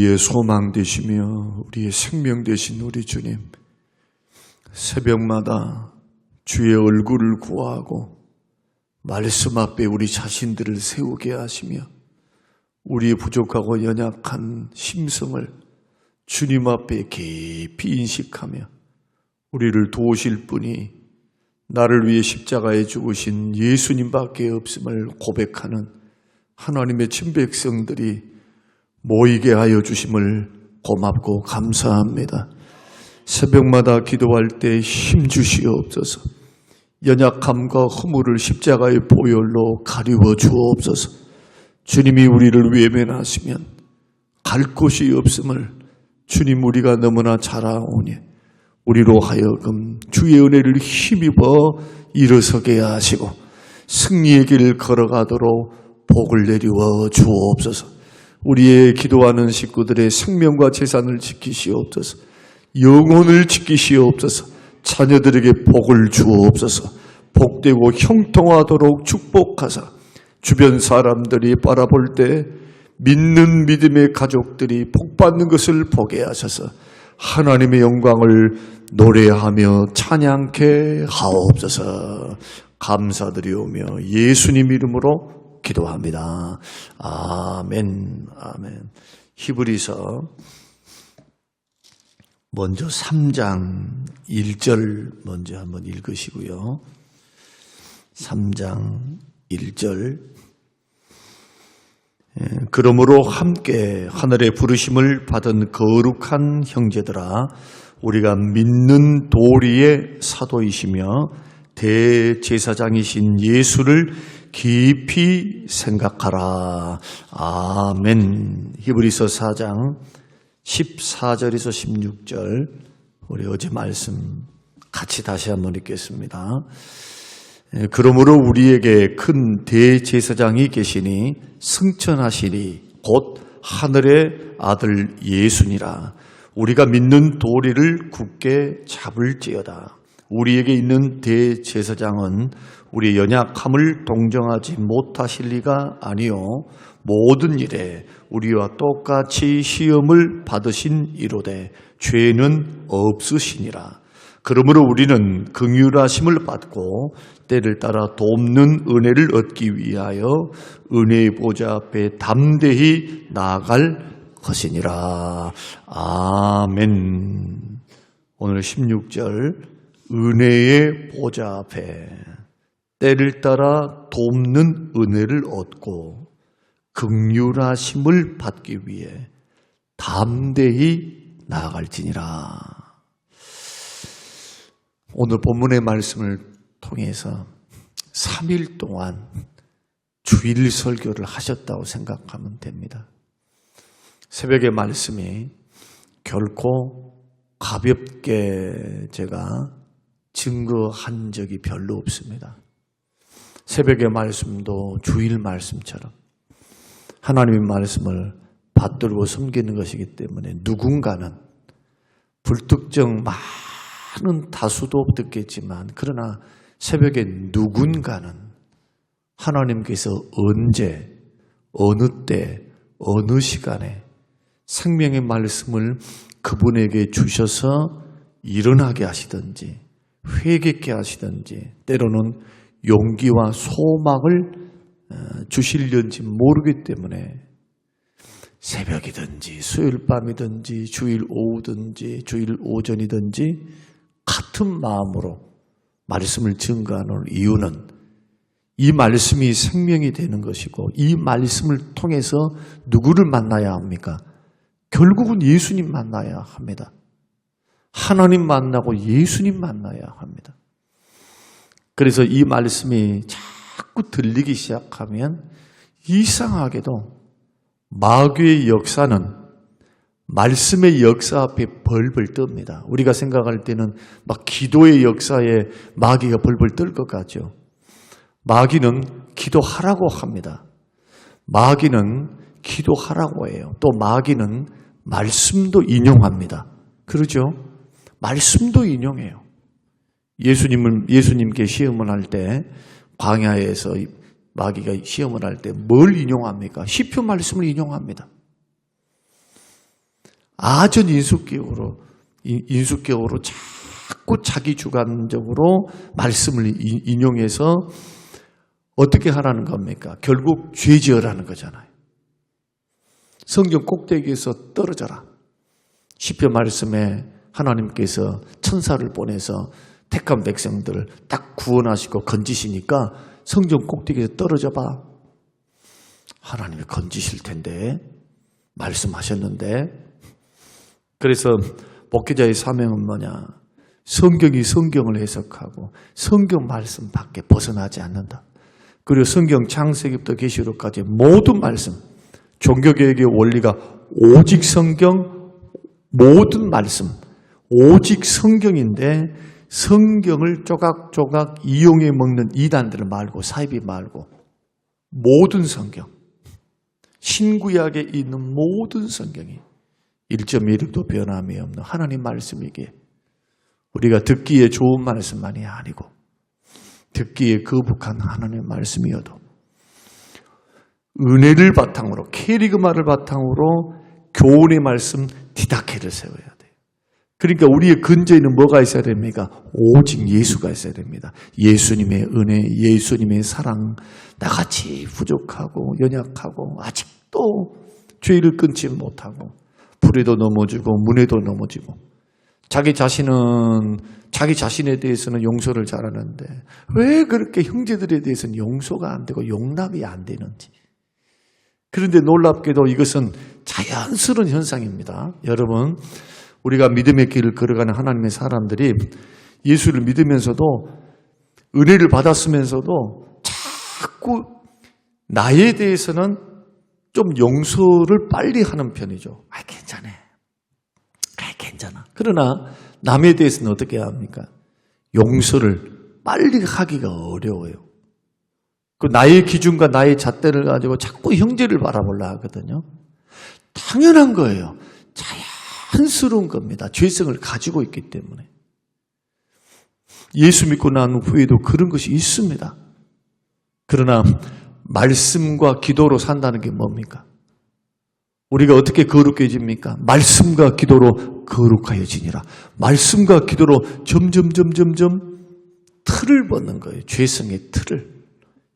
우리의 소망 되시며 우리의 생명 되신 우리 주님, 새벽마다 주의 얼굴을 구하고 말씀 앞에 우리 자신들을 세우게 하시며 우리의 부족하고 연약한 심성을 주님 앞에 깊이 인식하며 우리를 도우실 분이 나를 위해 십자가에 죽으신 예수님밖에 없음을 고백하는 하나님의 친백성들이 모이게 하여 주심을 고맙고 감사합니다. 새벽마다 기도할 때 힘 주시옵소서. 연약함과 허물을 십자가의 보혈로 가리워 주옵소서. 주님이 우리를 외면하시면 갈 곳이 없음을 주님 우리가 너무나 잘 아오니 우리로 하여금 주의 은혜를 힘입어 일어서게 하시고 승리의 길을 걸어가도록 복을 내리워 주옵소서. 우리의 기도하는 식구들의 생명과 재산을 지키시옵소서. 영혼을 지키시옵소서. 자녀들에게 복을 주옵소서. 복되고 형통하도록 축복하사 주변 사람들이 바라볼 때 믿는 믿음의 가족들이 복받는 것을 보게 하셔서 하나님의 영광을 노래하며 찬양케 하옵소서. 감사드리오며 예수님 이름으로 기도합니다. 아멘. 아멘. 히브리서 먼저 3장 1절 먼저 한번 읽으시고요. 3장 1절. 그러므로 함께 하늘의 부르심을 받은 거룩한 형제들아, 우리가 믿는 도리의 사도이시며 대제사장이신 예수를 깊이 생각하라. 아멘. 히브리서 4장 14절에서 16절, 우리 어제 말씀 같이 다시 한번 읽겠습니다. 그러므로 우리에게 큰 대제사장이 계시니 승천하시리 곧 하늘의 아들 예수니라. 우리가 믿는 도리를 굳게 잡을지어다. 우리에게 있는 대제사장은 우리의 연약함을 동정하지 못하실 리가 아니요 모든 일에 우리와 똑같이 시험을 받으신 이로되 죄는 없으시니라. 그러므로 우리는 긍휼하심을 받고 때를 따라 돕는 은혜를 얻기 위하여 은혜의 보좌 앞에 담대히 나아갈 것이니라. 아멘. 오늘 16절, 은혜의 보좌 앞에 때를 따라 돕는 은혜를 얻고 긍휼하심을 받기 위해 담대히 나아갈지니라. 오늘 본문의 말씀을 통해서 3일 동안 주일 설교를 하셨다고 생각하면 됩니다. 새벽의 말씀이 결코 가볍게 제가 증거한 적이 별로 없습니다. 새벽의 말씀도 주일 말씀처럼 하나님의 말씀을 받들고 섬기는 것이기 때문에 누군가는 불특정 많은 다수도 듣겠지만, 그러나 새벽에 누군가는 하나님께서 언제, 어느 때, 어느 시간에 생명의 말씀을 그분에게 주셔서 일어나게 하시든지 회개케 하시든지 때로는 용기와 소망을 주시려는지 모르기 때문에 새벽이든지 수요일 밤이든지 주일 오후든지 주일 오전이든지 같은 마음으로 말씀을 증거하는 이유는 이 말씀이 생명이 되는 것이고 이 말씀을 통해서 누구를 만나야 합니까? 결국은 예수님 만나야 합니다. 하나님 만나고 예수님 만나야 합니다. 그래서 이 말씀이 자꾸 들리기 시작하면 이상하게도 마귀의 역사는 말씀의 역사 앞에 벌벌 뜹니다. 우리가 생각할 때는 막 기도의 역사에 마귀가 벌벌 뜰 것 같죠. 마귀는 기도하라고 합니다. 마귀는 기도하라고 해요. 또 마귀는 말씀도 인용합니다. 그러죠? 말씀도 인용해요. 예수님께 시험을 할 때 광야에서 마귀가 시험을 할 때 뭘 인용합니까? 시편 말씀을 인용합니다. 아전 인수격으로 자꾸 자기 주관적으로 말씀을 인용해서 어떻게 하라는 겁니까? 결국 죄 지으라는 거잖아요. 성경 꼭대기에서 떨어져라. 시편 말씀에 하나님께서 천사를 보내서 택한 백성들을 딱 구원하시고 건지시니까 성경 꼭대기에서 떨어져 봐. 하나님이 건지실 텐데 말씀하셨는데. 그래서 목회자의 사명은 뭐냐? 성경이 성경을 해석하고 성경 말씀 밖에 벗어나지 않는다. 그리고 성경 창세기부터 계시록까지 모든 말씀, 종교개혁의 원리가 오직 성경, 모든 말씀, 오직 성경인데 성경을 조각조각 이용해 먹는 이단들을 말고 사이비 말고 모든 성경, 신구약에 있는 모든 성경이 1.1도 변함이 없는 하나님 말씀이기에 우리가 듣기에 좋은 말씀만이 아니고 듣기에 거북한 하나님의 말씀이어도 은혜를 바탕으로 캐리그마를 바탕으로 교훈의 말씀 디다케를 세워야 돼요. 그러니까 우리의 근저에는 뭐가 있어야 됩니까? 오직 예수가 있어야 됩니다. 예수님의 은혜, 예수님의 사랑. 나같이 부족하고 연약하고 아직도 죄를 끊지 못하고 불에도 넘어지고 문에도 넘어지고 자기 자신에 대해서는 용서를 잘하는데 왜 그렇게 형제들에 대해서는 용서가 안 되고 용납이 안 되는지. 그런데 놀랍게도 이것은 자연스러운 현상입니다. 여러분, 우리가 믿음의 길을 걸어가는 하나님의 사람들이 예수를 믿으면서도 은혜를 받았으면서도 자꾸 나에 대해서는 좀 용서를 빨리 하는 편이죠. 괜찮아. 그러나 남에 대해서는 어떻게 합니까? 용서를 빨리 하기가 어려워요. 그 나의 기준과 나의 잣대를 가지고 자꾸 형제를 바라보려 하거든요. 당연한 거예요. 자연스러운 겁니다. 죄성을 가지고 있기 때문에. 예수 믿고 난 후에도 그런 것이 있습니다. 그러나 말씀과 기도로 산다는 게 뭡니까? 우리가 어떻게 거룩해집니까? 말씀과 기도로 거룩하여지니라. 말씀과 기도로 점점 틀을 벗는 거예요. 죄성의 틀을.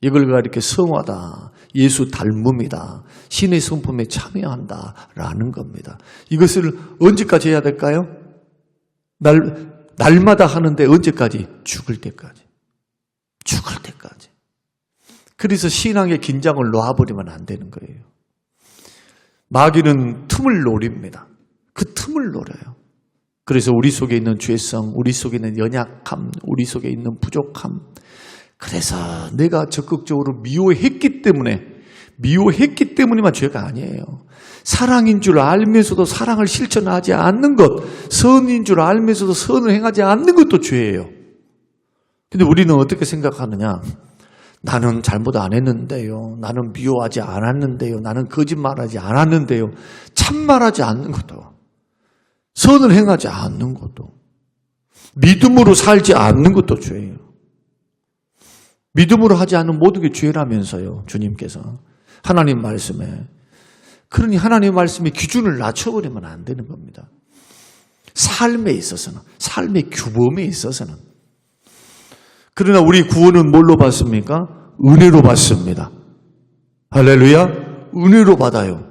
이걸 이렇게 성화다, 예수 닮음이다, 신의 성품에 참여한다라는 겁니다. 이것을 언제까지 해야 될까요? 날마다 하는데 언제까지? 죽을 때까지. 그래서 신앙의 긴장을 놓아버리면 안 되는 거예요. 마귀는 틈을 노립니다. 그 틈을 노려요. 그래서 우리 속에 있는 죄성, 우리 속에 있는 연약함, 우리 속에 있는 부족함, 그래서 내가 적극적으로 미워했기 때문에만 죄가 아니에요. 사랑인 줄 알면서도 사랑을 실천하지 않는 것, 선인 줄 알면서도 선을 행하지 않는 것도 죄예요. 근데 우리는 어떻게 생각하느냐? 나는 잘못 안 했는데요. 나는 미워하지 않았는데요. 나는 거짓말하지 않았는데요. 참말하지 않는 것도, 선을 행하지 않는 것도, 믿음으로 살지 않는 것도 죄예요. 믿음으로 하지 않는 모든 게 죄라면서요. 주님께서 하나님 말씀에. 그러니 하나님 말씀의 기준을 낮춰버리면 안 되는 겁니다. 삶에 있어서는, 삶의 규범에 있어서는. 그러나 우리 구원은 뭘로 받습니까? 은혜로 받습니다. 할렐루야. 은혜로 받아요.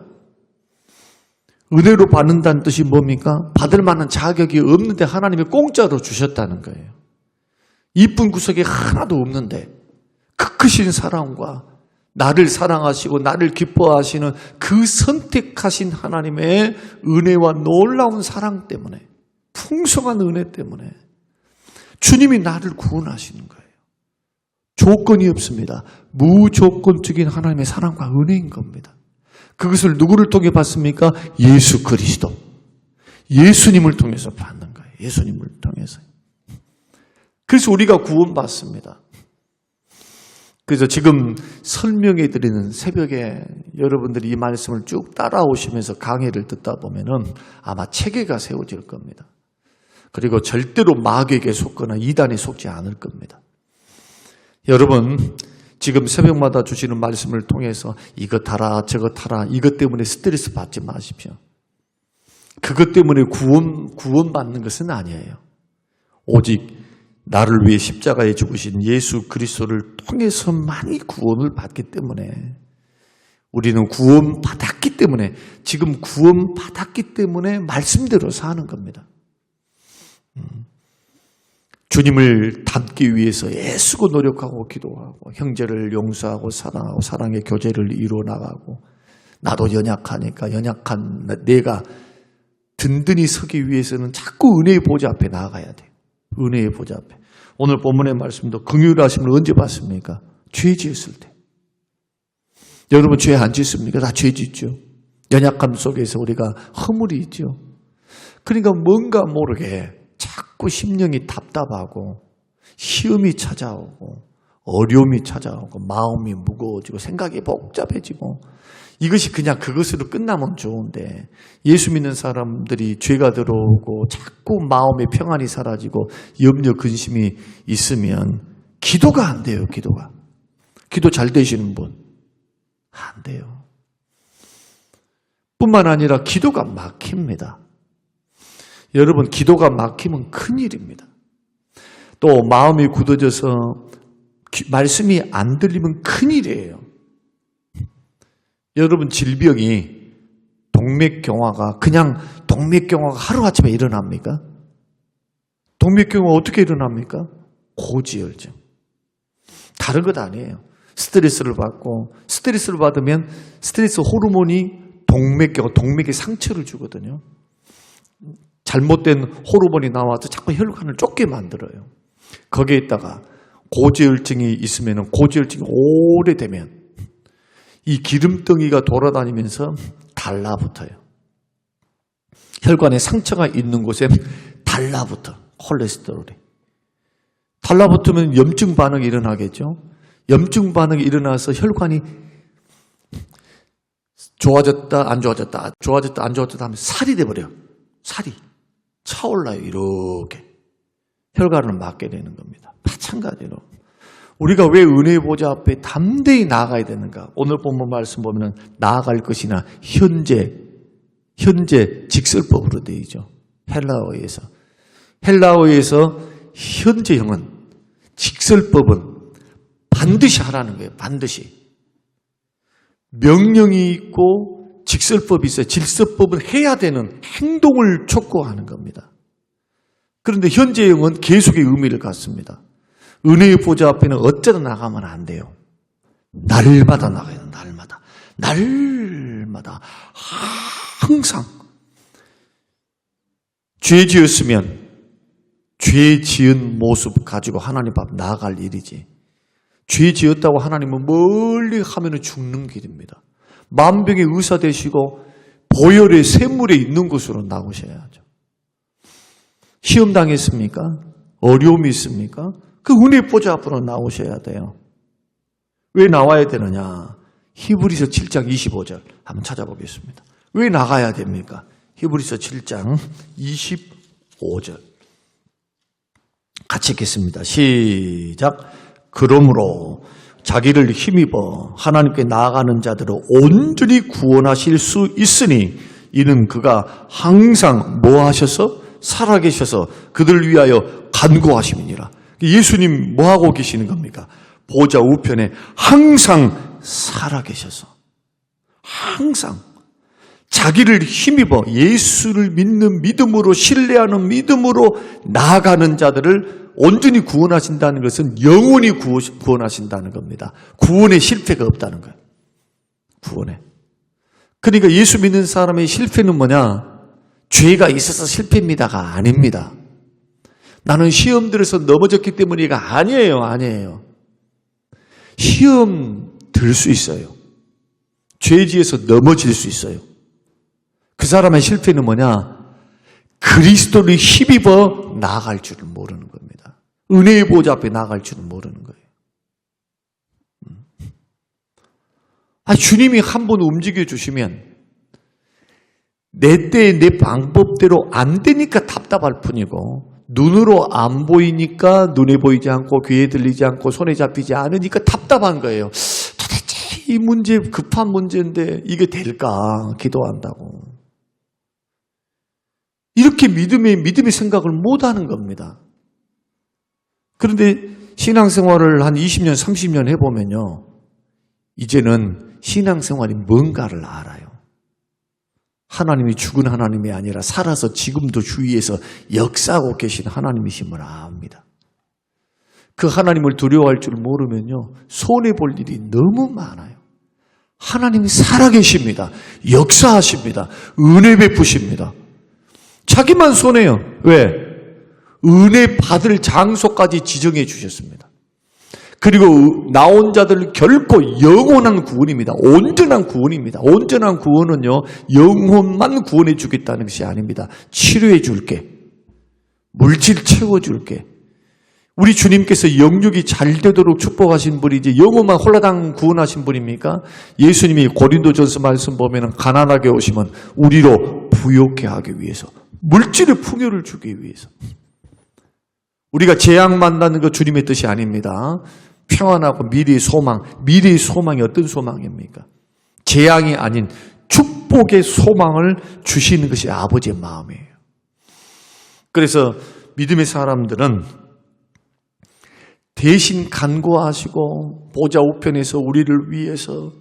은혜로 받는다는 뜻이 뭡니까? 받을 만한 자격이 없는데 하나님이 공짜로 주셨다는 거예요. 이쁜 구석이 하나도 없는데 그 크신 사랑과 나를 사랑하시고 나를 기뻐하시는 그 선택하신 하나님의 은혜와 놀라운 사랑 때문에, 풍성한 은혜 때문에 주님이 나를 구원하시는 거예요. 조건이 없습니다. 무조건적인 하나님의 사랑과 은혜인 겁니다. 그것을 누구를 통해 받습니까? 예수 그리스도. 예수님을 통해서 받는 거예요. 예수님을 통해서. 그래서 우리가 구원받습니다. 그래서 지금 설명해 드리는 새벽에 여러분들이 이 말씀을 쭉 따라오시면서 강해를 듣다 보면은 아마 체계가 세워질 겁니다. 그리고 절대로 마귀에게 속거나 이단에 속지 않을 겁니다. 여러분, 지금 새벽마다 주시는 말씀을 통해서 이것 하라 저것 하라 이것 때문에 스트레스 받지 마십시오. 그것 때문에 구원받는 것은 아니에요. 오직 나를 위해 십자가에 죽으신 예수 그리스도를 통해서만이 구원을 받기 때문에, 우리는 구원받았기 때문에, 지금 구원받았기 때문에 말씀대로 사는 겁니다. 주님을 닮기 위해서 애쓰고 노력하고 기도하고 형제를 용서하고 사랑하고 사랑의 교제를 이루어나가고, 나도 연약하니까 연약한 내가 든든히 서기 위해서는 자꾸 은혜의 보좌 앞에 나아가야 돼요. 은혜의 보좌 앞에. 오늘 본문의 말씀도 긍휼하심을 언제 받습니까? 죄 지었을 때. 여러분 죄 안 짓습니까? 다 죄 짓죠. 연약함 속에서 우리가 허물이 있죠. 그러니까 뭔가 모르게 자꾸 심령이 답답하고 시험이 찾아오고 어려움이 찾아오고 마음이 무거워지고 생각이 복잡해지고, 이것이 그냥 그것으로 끝나면 좋은데, 예수 믿는 사람들이 죄가 들어오고 자꾸 마음의 평안이 사라지고 염려 근심이 있으면 기도가 안 돼요. 기도 잘 되시는 분 안 돼요. 뿐만 아니라 기도가 막힙니다. 여러분, 기도가 막히면 큰일입니다. 또 마음이 굳어져서 말씀이 안 들리면 큰일이에요. 여러분, 질병이 동맥경화가 그냥 동맥경화가 하루아침에 일어납니까? 동맥경화 어떻게 일어납니까? 고지혈증. 다른 것 아니에요. 스트레스를 받으면 스트레스 호르몬이 동맥에 상처를 주거든요. 잘못된 호르몬이 나와서 자꾸 혈관을 좁게 만들어요. 거기에 있다가 고지혈증이 있으면, 고지혈증이 오래되면 이 기름덩이가 돌아다니면서 달라붙어요. 혈관에 상처가 있는 곳에 달라붙어, 콜레스테롤이. 달라붙으면 염증 반응이 일어나겠죠. 염증 반응이 일어나서 혈관이 좋아졌다 안 좋아졌다 하면 살이 돼버려요. 살이 차올라요. 이렇게 혈관을 막게 되는 겁니다. 마찬가지로 우리가 왜 은혜의 보좌 앞에 담대히 나아가야 되는가? 오늘 본문 말씀 보면 나아갈 것이나 현재 직설법으로 되어 있죠. 헬라어에서 현재형은, 직설법은 반드시 하라는 거예요. 반드시. 명령이 있고 직설법이 있어요. 질서법은 해야 되는 행동을 촉구하는 겁니다. 그런데 현재형은 계속의 의미를 갖습니다. 은혜의 보좌 앞에는 어쩌다 나가면 안 돼요. 날마다 나가야 돼요. 날마다. 항상. 죄 지었으면 죄 지은 모습 가지고 하나님 앞 나아갈 일이지. 죄 지었다고 하나님은 멀리 하면 죽는 길입니다. 만병의 의사 되시고 보혈의 샘물에 있는 곳으로 나오셔야죠. 시험 당했습니까? 어려움이 있습니까? 그 은혜의 보좌 앞으로 나오셔야 돼요. 왜 나와야 되느냐? 히브리서 7장 25절 한번 찾아보겠습니다. 왜 나가야 됩니까? 히브리서 7장 25절 같이 읽겠습니다. 시작. 그러므로 자기를 힘입어 하나님께 나아가는 자들을 온전히 구원하실 수 있으니, 이는 그가 항상 뭐 하셔서? 살아계셔서 그들을 위하여 간구하심이니라. 예수님 뭐 하고 계시는 겁니까? 보좌 우편에 항상 살아계셔서, 항상 자기를 힘입어 예수를 믿는 믿음으로, 신뢰하는 믿음으로 나아가는 자들을 온전히 구원하신다는 것은 영원히 구원하신다는 겁니다. 구원에 실패가 없다는 거예요. 구원에. 그러니까 예수 믿는 사람의 실패는 뭐냐? 죄가 있어서 실패입니다가 아닙니다. 나는 시험 들어서 넘어졌기 때문이가 아니에요. 시험 들 수 있어요. 죄지에서 넘어질 수 있어요. 그 사람의 실패는 뭐냐? 그리스도를 힘입어 나아갈 줄을 모르는 겁니다. 은혜의 보좌 앞에 나아갈 줄은 모르는 거예요. 주님이 한 번 움직여 주시면 내 때에 내 방법대로 안 되니까 답답할 뿐이고, 눈으로 안 보이니까, 눈에 보이지 않고 귀에 들리지 않고 손에 잡히지 않으니까 답답한 거예요. 도대체 이 문제, 급한 문제인데 이게 될까? 기도한다고. 이렇게 믿음의 생각을 못하는 겁니다. 그런데 신앙생활을 한 20년, 30년 해보면요. 이제는 신앙생활이 뭔가를 알아요. 하나님이 죽은 하나님이 아니라 살아서 지금도 주위에서 역사하고 계신 하나님이심을 압니다. 그 하나님을 두려워할 줄 모르면요. 손해볼 일이 너무 많아요. 하나님이 살아계십니다. 역사하십니다. 은혜 베푸십니다. 자기만 손해요. 왜? 은혜 받을 장소까지 지정해 주셨습니다. 그리고 나온 자들 결코 영원한 구원입니다. 온전한 구원입니다. 온전한 구원은요, 영혼만 구원해 주겠다는 것이 아닙니다. 치료해 줄게. 물질 채워줄게. 우리 주님께서 영육이 잘 되도록 축복하신 분이지 영혼만 홀라당 구원하신 분입니까? 예수님이 고린도전서 말씀 보면 가난하게 오시면 우리로 부욕해 하기 위해서, 물질의 풍요를 주기 위해서. 우리가 재앙 만나는 것 주님의 뜻이 아닙니다. 평안하고 미래의 소망이 어떤 소망입니까? 재앙이 아닌 축복의 소망을 주시는 것이 아버지의 마음이에요. 그래서 믿음의 사람들은 대신 간구하시고 보좌 우편에서 우리를 위해서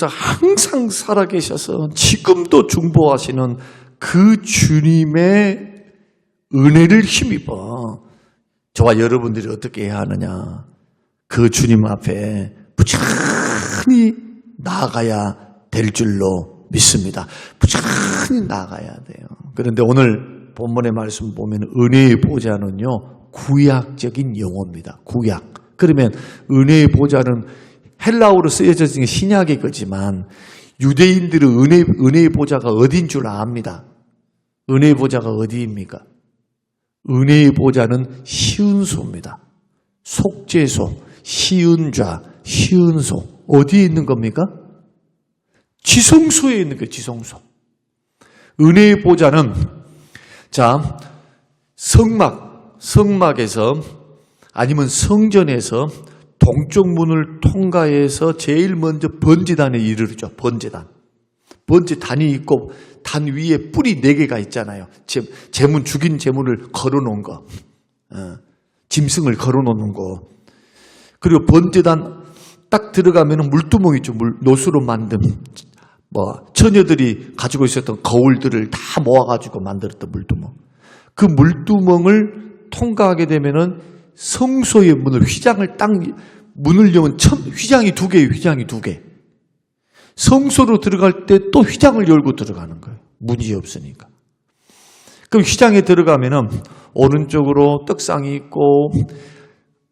항상 살아계셔서 지금도 중보하시는 그 주님의 은혜를 힘입어 저와 여러분들이 어떻게 해야 하느냐? 그 주님 앞에 부지런히 나아가야 될 줄로 믿습니다. 부지런히 나아가야 돼요. 그런데 오늘 본문의 말씀 보면 은혜의 보좌는요, 구약적인 용어입니다. 구약. 그러면 은혜의 보좌는 헬라어로 쓰여져 있는 신약의 거지만 유대인들은 은혜의 보좌가 어디인 줄 압니다. 은혜의 보좌가 어디입니까? 은혜의 보좌는 시은소입니다. 속죄소, 시은좌, 시은소. 어디에 있는 겁니까? 지성소에 있는 거예요. 지성소. 은혜의 보좌는 자, 성막에서 아니면 성전에서 동쪽 문을 통과해서 제일 먼저 번제단에 이르르죠. 번제단이 있고 단 위에 뿔이 4개가 있잖아요. 죽인 제물을 걸어놓은 거. 짐승을 걸어놓는 거. 그리고 번제단 딱 들어가면 물두멍 있죠. 노수로 만든 처녀들이 가지고 있었던 거울들을 다 모아가지고 만들었던 물두멍. 그 물두멍을 통과하게 되면은 성소의 문을 여면 휘장이 2개예요. 휘장이 2개. 성소로 들어갈 때 또 휘장을 열고 들어가는 거예요. 문이 없으니까. 그럼 휘장에 들어가면은 오른쪽으로 떡상이 있고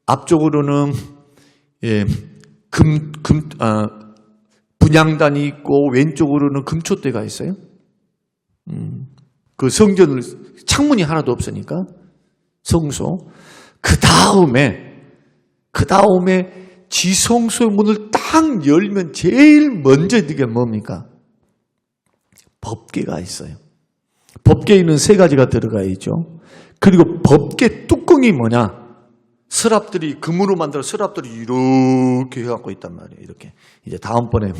앞쪽으로는 분향단이 있고 왼쪽으로는 금촛대가 있어요. 그 성전을 창문이 하나도 없으니까 성소. 그 다음에 지성소의 문을 딱 열면 제일 먼저 있는 게 뭡니까? 법궤가 있어요. 법궤에는 3가지가 들어가 있죠. 그리고 법궤 뚜껑이 뭐냐? 서랍들이 금으로 만들어 서랍들이 이렇게 해갖고 있단 말이에요. 이렇게. 이제 다음번에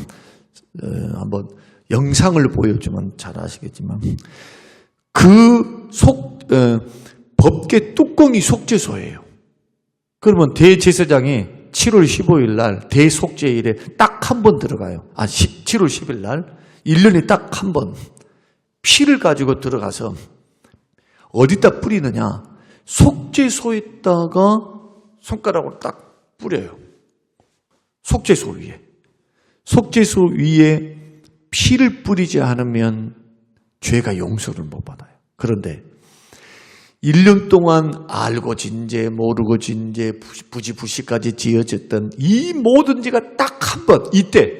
한번 영상을 보여주면 잘 아시겠지만 법궤 뚜껑이 속죄소예요. 그러면 대제사장이 7월 15일 날 대속죄일에 딱 한 번 들어가요. 7월 10일 날 1년에 딱 한 번 피를 가지고 들어가서 어디다 뿌리느냐? 속죄소에다가 손가락으로 딱 뿌려요. 속죄소 위에 피를 뿌리지 않으면 죄가 용서를 못 받아요. 그런데 1년 동안 알고 진죄, 모르고 진죄, 부지부시까지 지어졌던 이 모든 죄가 딱 한 번, 이때.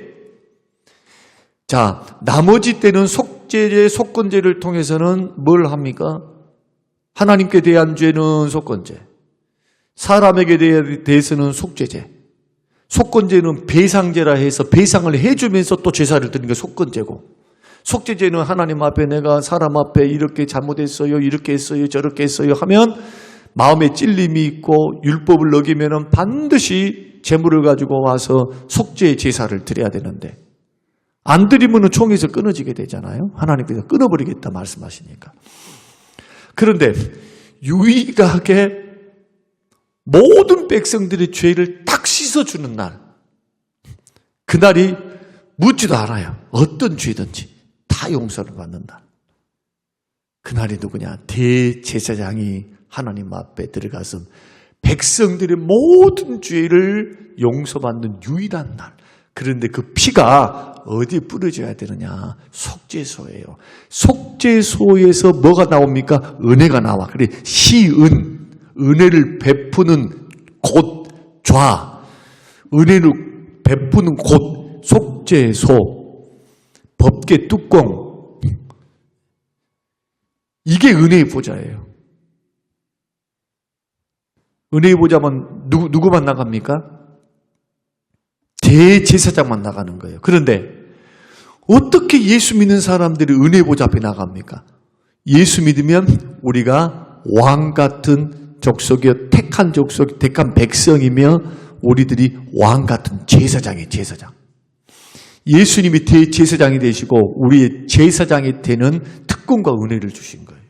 자, 나머지 때는 속죄제, 속건제를 통해서는 뭘 합니까? 하나님께 대한 죄는 속건제, 사람에게 대해서는 속죄제, 속건제는 배상제라 해서 배상을 해주면서 또 제사를 드리는 게 속건제고, 속죄제는 하나님 앞에 내가 사람 앞에 이렇게 잘못했어요, 이렇게 했어요, 저렇게 했어요 하면 마음에 찔림이 있고 율법을 어기면 반드시 제물을 가지고 와서 속죄 제사를 드려야 되는데 안 드리면 총에서 끊어지게 되잖아요. 하나님께서 끊어버리겠다 말씀하시니까. 그런데 유일하게 모든 백성들의 죄를 딱 씻어주는 날, 그날이 묻지도 않아요. 어떤 죄든지 다 용서를 받는 날. 그날이 누구냐? 대제사장이 하나님 앞에 들어가서 백성들의 모든 죄를 용서받는 유일한 날. 그런데 그 피가 어디에 뿌려져야 되느냐? 속죄소예요. 속죄소에서 뭐가 나옵니까? 은혜가 나와. 그래, 시은, 은혜를 베푸는 곳, 좌, 은혜를 베푸는 곳, 속죄소, 법궤 뚜껑. 이게 은혜의 보좌예요. 은혜의 보좌만 누구만 나갑니까? 대제사장만 나가는 거예요. 그런데 어떻게 예수 믿는 사람들이 은혜의 보좌 앞에 나갑니까? 예수 믿으면 우리가 왕 같은 족속이요, 택한 족속, 택한 백성이며 우리들이 왕 같은 제사장이에요. 제사장. 예수님이 대제사장이 되시고 우리의 제사장이 되는 특권과 은혜를 주신 거예요.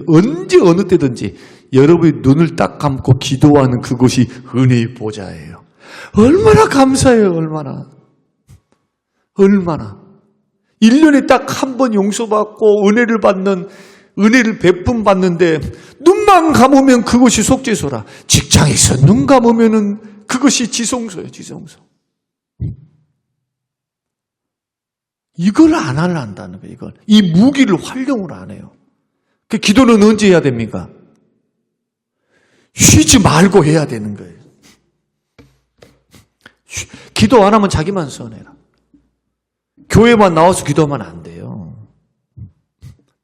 언제 어느 때든지 여러분이 눈을 딱 감고 기도하는 그곳이 은혜의 보좌예요. 얼마나 감사해요. 얼마나 1년에 딱 한 번 용서받고 은혜를 받는, 은혜를 베품 받는데 눈만 감으면 그것이 속죄소라. 직장에서 눈 감으면 그것이 지성소예요. 지성소. 이걸 안 한다는 거예요. 이걸. 이 무기를 활용을 안 해요. 그 기도는 언제 해야 됩니까? 쉬지 말고 해야 되는 거예요. 기도 안 하면 자기만 손해라. 교회만 나와서 기도하면 안 돼요.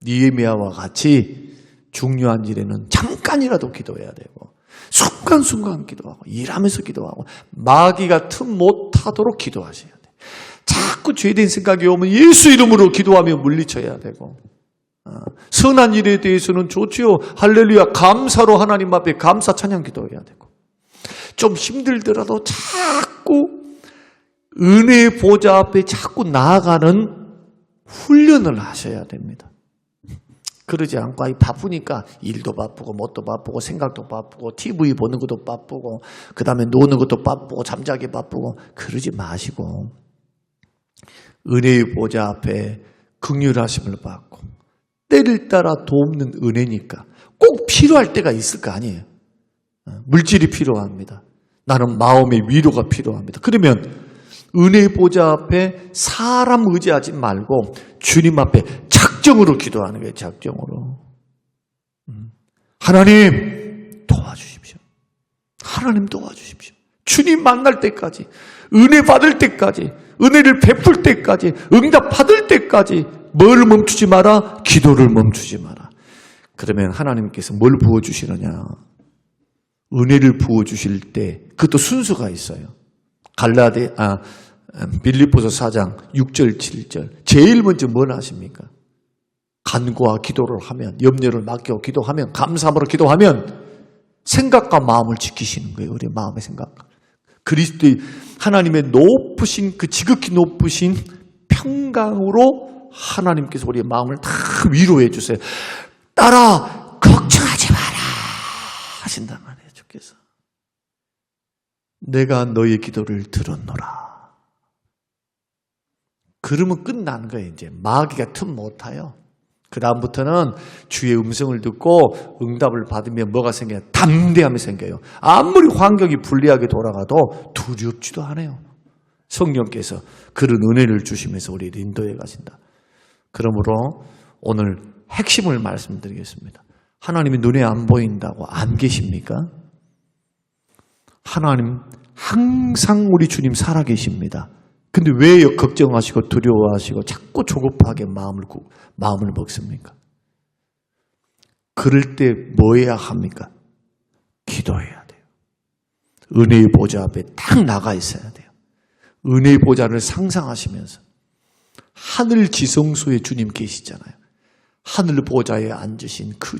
느헤미야와 같이 중요한 일에는 잠깐이라도 기도해야 되고, 순간순간 기도하고, 일하면서 기도하고, 마귀가 틈 못하도록 기도하셔야 돼요. 자꾸 죄된 생각이 오면 예수 이름으로 기도하며 물리쳐야 되고, 선한 일에 대해서는 좋지요. 할렐루야, 감사로 하나님 앞에 감사 찬양 기도해야 되고, 좀 힘들더라도 자꾸 은혜의 보좌 앞에 자꾸 나아가는 훈련을 하셔야 됩니다. 그러지 않고 바쁘니까 일도 바쁘고 뭣도 바쁘고 생각도 바쁘고 TV 보는 것도 바쁘고 그 다음에 노는 것도 바쁘고 잠자기 바쁘고 그러지 마시고 은혜의 보좌 앞에 긍휼하심을 받고 때를 따라 돕는 은혜니까 꼭 필요할 때가 있을 거 아니에요. 물질이 필요합니다. 나는 마음의 위로가 필요합니다. 그러면 은혜의 보좌 앞에 사람 의지하지 말고 주님 앞에 작정으로 기도하는 거예요. 작정으로. 하나님 도와주십시오. 하나님 도와주십시오. 주님 만날 때까지, 은혜 받을 때까지, 은혜를 베풀 때까지, 응답 받을 때까지 뭘 멈추지 마라? 기도를 멈추지 마라. 그러면 하나님께서 뭘 부어주시느냐? 은혜를 부어주실 때 그것도 순서가 있어요. 빌립보서 4장 6절 7절 제일 먼저 뭘 하십니까? 간구와 기도를 하면, 염려를 맡겨 기도하면, 감사함으로 기도하면 생각과 마음을 지키시는 거예요. 우리 마음의 생각과 그리스도의 하나님의 높으신 그 지극히 높으신 평강으로 하나님께서 우리의 마음을 다 위로해 주세요. 따라 걱정하지 마라 하신단 말이에요. 주께서 내가 너의 기도를 들었노라. 그러면 끝나는 거예요. 이제 마귀가 틈 못 타요. 그 다음부터는 주의 음성을 듣고 응답을 받으면 뭐가 생겨요? 담대함이 생겨요. 아무리 환경이 불리하게 돌아가도 두렵지도 않아요. 성령께서 그런 은혜를 주시면서 우리를 인도해 가신다. 그러므로 오늘 핵심을 말씀드리겠습니다. 하나님이 눈에 안 보인다고 안 계십니까? 하나님 항상 우리 주님 살아계십니다. 근데 왜 걱정하시고 두려워하시고 자꾸 조급하게 마음을 먹습니까? 그럴 때 뭐 해야 합니까? 기도해야 돼요. 은혜의 보좌 앞에 딱 나가 있어야 돼요. 은혜의 보좌를 상상하시면서 하늘 지성소에 주님 계시잖아요. 하늘 보좌에 앉으신 그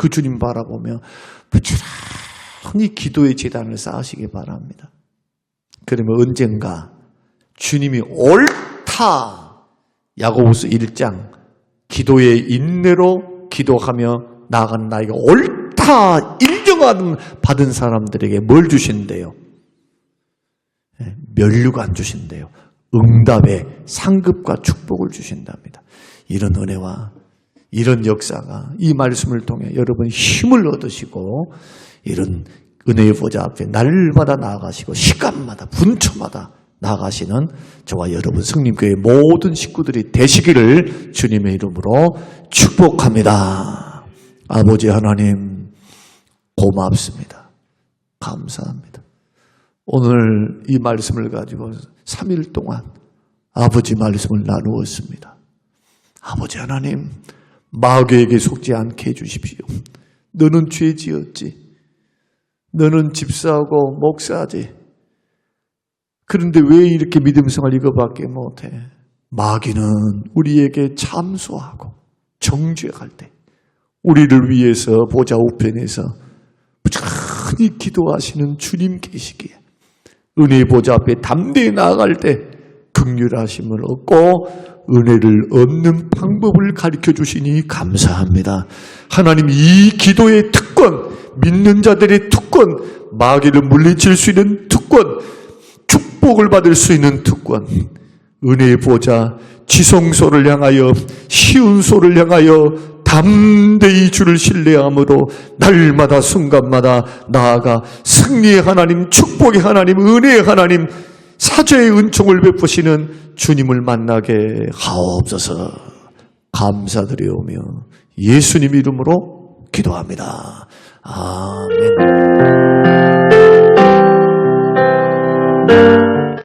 주님 바라보며 부지런히 기도의 제단을 쌓으시기 바랍니다. 그러면 언젠가 주님이 옳다. 야고보서 1장 기도의 인내로 기도하며 나아가는 나에게 옳다 인정받은 받은 사람들에게 뭘 주신대요? 면류가 안 주신대요. 응답의 상급과 축복을 주신답니다. 이런 은혜와 이런 역사가 이 말씀을 통해 여러분 힘을 얻으시고 이런 은혜의 보좌 앞에 날마다 나아가시고 시간마다 분초마다 나아가시는 저와 여러분 성림교회 모든 식구들이 되시기를 주님의 이름으로 축복합니다. 아버지 하나님 고맙습니다. 감사합니다. 오늘 이 말씀을 가지고 3일 동안 아버지 말씀을 나누었습니다. 아버지 하나님 마귀에게 속지 않게 해주십시오. 너는 죄 지었지. 너는 집사하고 목사지. 그런데 왜 이렇게 믿음생활 이거밖에 못해? 마귀는 우리에게 참소하고 정죄할 때 우리를 위해서 보좌 우편에서 부지런히 기도하시는 주님 계시기에 은혜의 보좌 앞에 담대히 나아갈 때 긍휼하심을 얻고 은혜를 얻는 방법을 가르쳐 주시니 감사합니다. 하나님 이 기도의 특권, 믿는 자들의 특권, 마귀를 물리칠 수 있는 특권, 축복을 받을 수 있는 특권, 은혜의 보좌, 지성소를 향하여 시운소를 향하여 담대히 주를 신뢰함으로 날마다 순간마다 나아가 승리의 하나님, 축복의 하나님, 은혜의 하나님, 사죄의 은총을 베푸시는 주님을 만나게 하옵소서. 감사드리오며 예수님 이름으로 기도합니다. 아멘.